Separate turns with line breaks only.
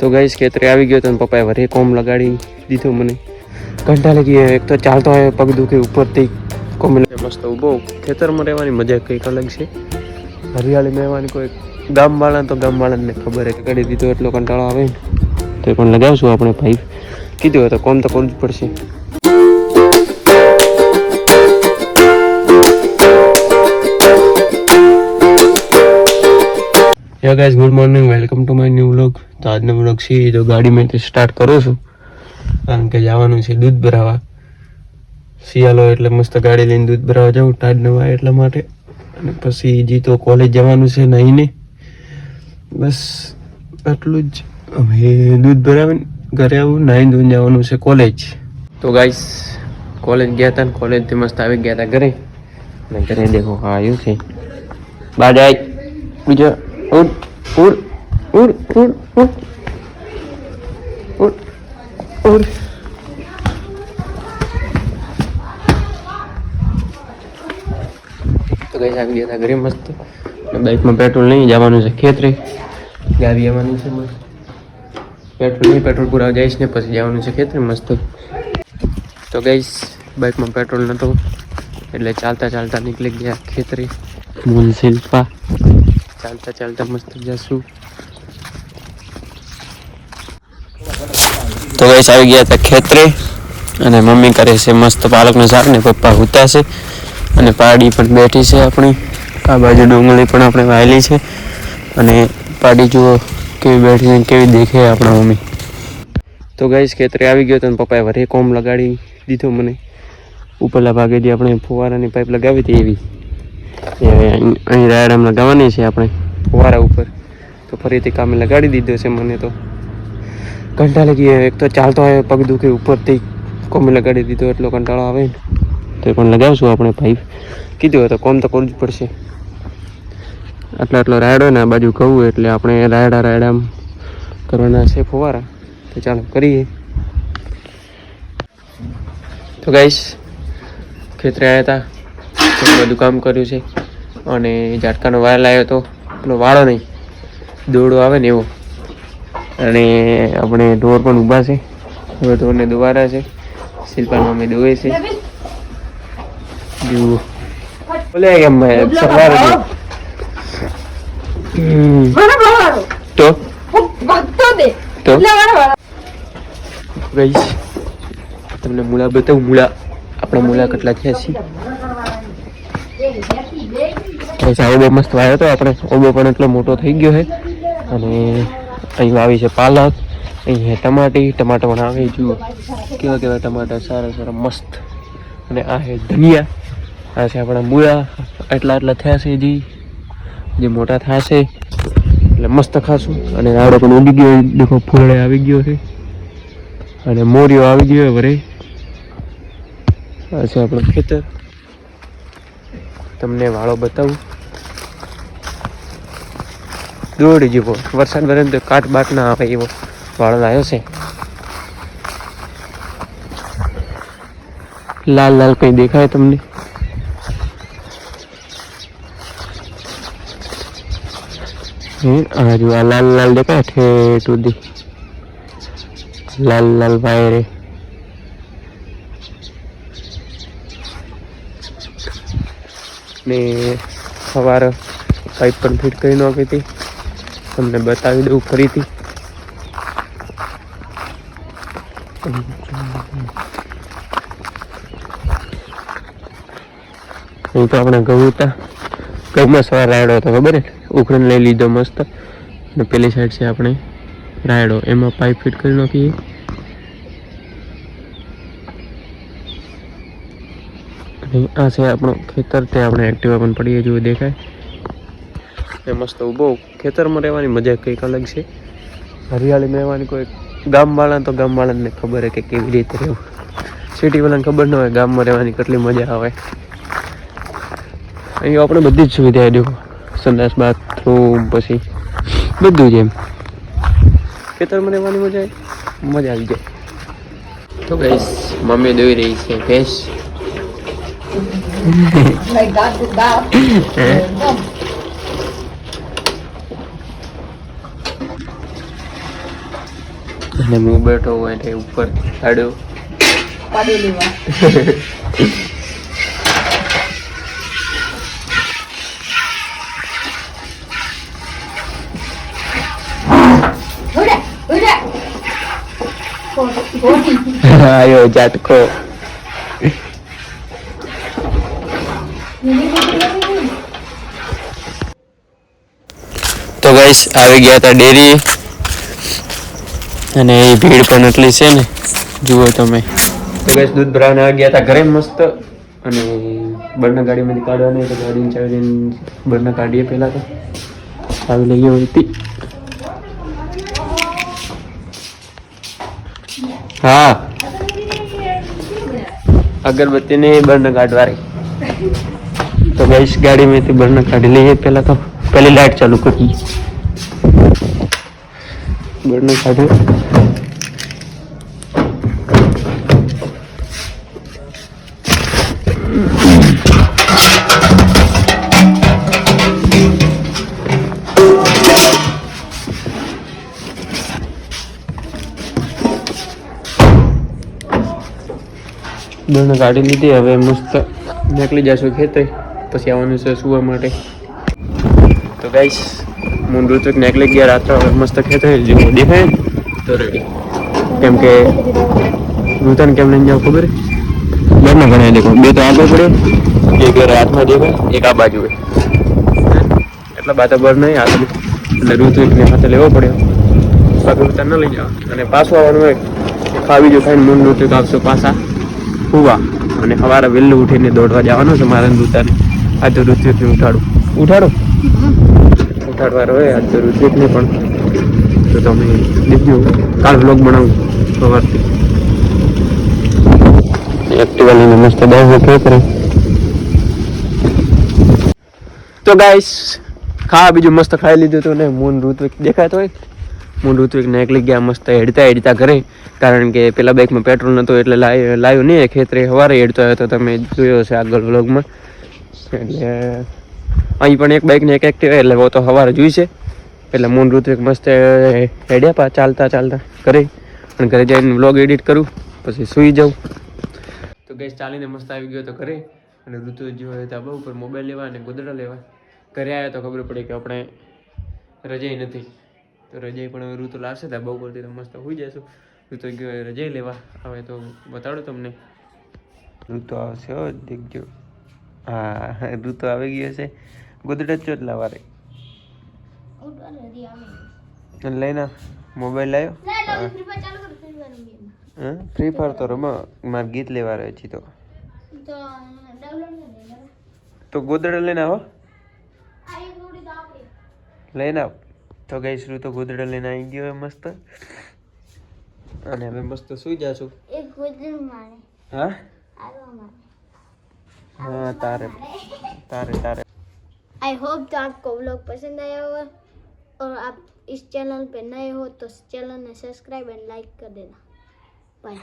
તો ગાઈસ ખેતરે આવી ગયો તો પપ્પાએ વરે કોમ લગાડી દીધો મને ઘંટા લગી એક તો ચાલતો હોય પગ દુખે ઉપરથી કોમ મસ્ત ઊભો ખેતરમાં રહેવાની મજા કંઈક અલગ છે હરિયાળી રહેવાની કોઈ ગામવાળા તો ગામવાળાને ખબર છે કરી દીધો એટલો કંટાળો આવે ને તો પણ લગાવશું આપણે ભાઈ કીધું તો કોમ તો કરવું જ પડશે yeah guys good morning welcome to my new vlog તો આજનો વ્લોગ છે તો ગાડી મેં સ્ટાર્ટ કરું છું કારણ કે જવાનું છે દૂધ ભરાવા શિયાળો એટલે મસ્ત ગાડી લઈને દૂધ ભરાવા જાઉં ટાઢ નવા એટલા માટે અને પછી હજી તો કોલેજ જવાનું છે નહીંને બસ આટલું જ હવે દૂધ ભરાવીને ઘરે આવું નાહી ધોઈને જવાનું છે કોલેજ તો ગાઈસ કોલેજ ગયા હતા ને કોલેજથી મસ્ત આવી ગયા હતા ઘરે અને ઘરે દેખો હા આવ્યું છે બાય બીજા ઉડ ઉડ ઉડ ઉડ ઉડ ઉડ ઉડ તો ગાઈસ આવી ગયા હતા ઘરે મસ્ત બાઇકમાં પેટ્રોલ નહીં જવાનું છે ખેતરે ગાડી આવવાનું છે મસ્ત પેટ્રોલ પૂરા જઈશ ને પછી જવાનું છે ખેતરે મસ્ત તો ગાઈસ બાઇકમાં પેટ્રોલ નહોતો એટલે ચાલતા નીકળી ગયા ખેતરે મૂલ શિલ્પા ચાલતા મસ્ત જશું તો ગાઈસ આવી ગયા હતા ખેતરે અને મમ્મી કરે છે મસ્ત પાલકનું શાક ને પપ્પા હુતા છે અને પાડી પણ બેઠી છે આપણી આ બાજુ ડુંગળી પણ આપણે વાયેલી છે અને પાડી જુઓ કેવી બેઠી છે કેવી દેખે આપણા મમ્મી તો ગાઈસ ખેતરે આવી ગયો તો પપ્પાએ વરે કોમ લગાડી દીધો મને ઉપરલા ભાગેથી આપણે ફુવારાની પાઇપ લગાવી હતી એવી અહીં રાયડામાં લગાવવાની છે આપણે ફુવારા ઉપર તો ફરીથી કામે લગાડી દીધો છે મને તો ઘંટા લગી એક તો ચાલતો હોય પગ દુખે ઉપરથી કોમે લગાડી દીધો એટલો કંટાળો આવે ને તો પણ લગાવશું આપણે પાઇપ કીધું તો કોમ તો કરવું જ પડશે આટલો રાયડો ને આ બાજુ કહું એટલે આપણે રાયડા કરવાના છે ફુવારા તો ચાલો કરીએ તો ગાઈસ ખેતરે આવ્યા હતા બધું કામ કર્યું છે અને ઝાટકાનો વાયર લાવ્યો હતો પેલો વાળો નહીં દોરડો આવે ને એવો અને આપણે ઢોર પણ ઊભા છે હવે ઢોરને દોવારા છે શિલ્પામાં અમે દોવે છે જુઓ બોલે કેમ સવાર તો ગઈશ તમને મૂળા બતાવું મૂળા આપણા મૂળા કેટલા થયા છે ઓબો મસ્ત વાયો હતો આપણે ઓબો પણ એટલો મોટો થઈ ગયો છે અને અહીં આવી છે પાલક અહીં ટમાટર પણ આવે જુઓ કેવા ટમાટર સારા મસ્ત અને આ છે ધનિયા આ છે આપણા મૂળા એટલા થયા છે જે મોટા થશે એટલે મસ્ત ખાશું અને રાડો પણ ઉડી ગયો દેખો ફૂલડે આવી ગયો છે અને મોરિયો આવી ગયો વરે આ છે આપણું ખેતર તમને વાળો બતાવું દોડી જેવો વરસાદ વરે તો કાટ બાટ ના આવે એવો વાળો લાવ્યો છે લાલ કઈ દેખાય તમને હજુ આ લાલ દેખાય ઠેઠ સુધી લાલ વાયરે ને સવારે પાઇપ પણ ફિટ કરી નાખી હતી તમને બતાવી દઉં ફરીથી અહીં તો આપણે ઘઉં હતા ઘઉંમાં સવાર રાયડો હતો ખબર ને ઉખડીને લઈ લીધો મસ્ત અને પેલી સાઈડ છે આપણે રાયડો એમાં પાઇપ ફિટ કરી નાખીએ અને આ છે આપણો ખેતર તે આપણે એક્ટિવા પણ પડીએ જેવું દેખાય એ મસ્ત ઊભો ખેતરમાં રહેવાની મજા કંઈક અલગ છે હરિયાળીમાં રહેવાની કોઈ ગામવાળા તો ગામવાળાને ખબર છે કે કેવી રીતે રહેવું સિટીવાળાને ખબર ન હોય ગામમાં રહેવાની કેટલી મજા આવે અહીં આપણે બધી જ સુવિધા દેખો સંડાસ બાથરૂમ પછી બધું જ એમ ખેતરમાં રહેવાની મજા આવી જાય તો ગાઈસ મમ્મી દોઈ રહી છે ભેંસ અને હું બેઠો હોય એટલે ઉપર આડ્યો
પાડી લેવા
આયો ઝાટકો તો ગાઈસ આવી ગયા હતા ડેરી અને એ ભીડ પણ એટલી છે ને જુઓ તમે તો ગાઈસ દૂધ ભરાવને આવી ગયા હતા ઘરે મસ્ત અને બરના ગાડીમાંથી કાઢવાની તો ગાડીની ચાવી બરના કાઢીએ પહેલા તો ચાવી લઈ ગયો હતી હા અગરબત્તી ને બરના કાઢવાની તો ગાઈસ ગાડીમાંથી બરના કાઢી લઈએ પહેલા તો पहले लाइट चालू करी बढ़ने काटे बढ़ने काढ़ी लीधी हवे मस्त निकली जाशो खेतरे પછી આવવાનું છે સુવા માટે तो गाइस मून ऋत्विक ने एकले गया रात मस्त खेते जो देखाय तो रेडी केम के नूतन केम नहीं जाओ खबर बरना गणे देखो बे तो आगे पड़े एक रात में देखो एक आ बाजू है એટલા બાતા બર નહીં આગળ એટલે ઋત્વિક ને હાથે લેવો પડ્યો બાકી ઉતાર ન લઈ જાવ અને પાછું આવવાનું હોય ખાવી જો ખાઈને મૂન ઋત્વિક આવશે પાછા હુવા અને સવારે વહેલું ઉઠીને દોડવા જવાનું છે મારે ઉતાર આ તો ઋત્વિકને ઉઠાડો ઉઠાડવાનો હોય આજ તો ઋત્વિક ને પણ તો તમે દેખજો કાલ વ્લોગ બનાવું સવારથી એક્ટિવા લઈને મસ્ત દસ કે કરે તો ગાઈસ ખા બીજું મસ્ત ખાઈ લીધું તો ને મૂન ઋત્વિક દેખાતો હોય મૂન ઋત્વિક ને એકલી ગયા મસ્ત હેડતા ઘરે કારણ કે પેલા બાઇકમાં પેટ્રોલ નહોતું એટલે લાવ્યો નહીં ખેતરે સવારે હેડતો આવ્યો તો તમે જોયો હશે આગળ વ્લોગમાં એટલે અહીં પણ એક બાઇક ને એક એક્ટિવા એટલે તો સવારે જોઈશે એટલે મૂન ઋત્વિક મસ્ત હેડ્યા ચાલતા ઘરે અને ઘરે જઈને વ્લોગ એડિટ કરું પછી સૂઈ જાઉં તો ગેસ ચાલીને મસ્ત આવી ગયો તો ઘરે અને ઋત્વિક જો હોય ધાબા ઉપર મોબાઈલ લેવા અને ગોદડા લેવા ઘરે આવ્યા તો ખબર પડી કે આપણે રજાઈ નથી તો રજાઈ પણ ઋતુ લાવશે ધાબા ઉપરથી તો મસ્ત હોઈ જશું ઋતુ ગયો રજાઈ લેવા હવે તો બતાડું તમને ઋતુ આવશે હો દેખજો હા ઋતુ આવી ગયો છે ગોદડા ચોટલા વારે લઈને મોબાઈલ લાવ્યો હા ફ્રી ફાયર તો રમો મારે ગીત લેવા રહ્યો છે તો ગોદડા લઈને આવો લઈને આવ તો ગઈ શ્રુ તો ગોદડા લઈને આવી ગયો મસ્ત અને હવે મસ્ત સુઈ જાશું હા हाँ तारे
आई होप तो आपको व्लॉग पसंद आया होगा और आप इस चैनल पे नए हो तो चैनल ने सब्सक्राइब एंड लाइक कर देना बाय।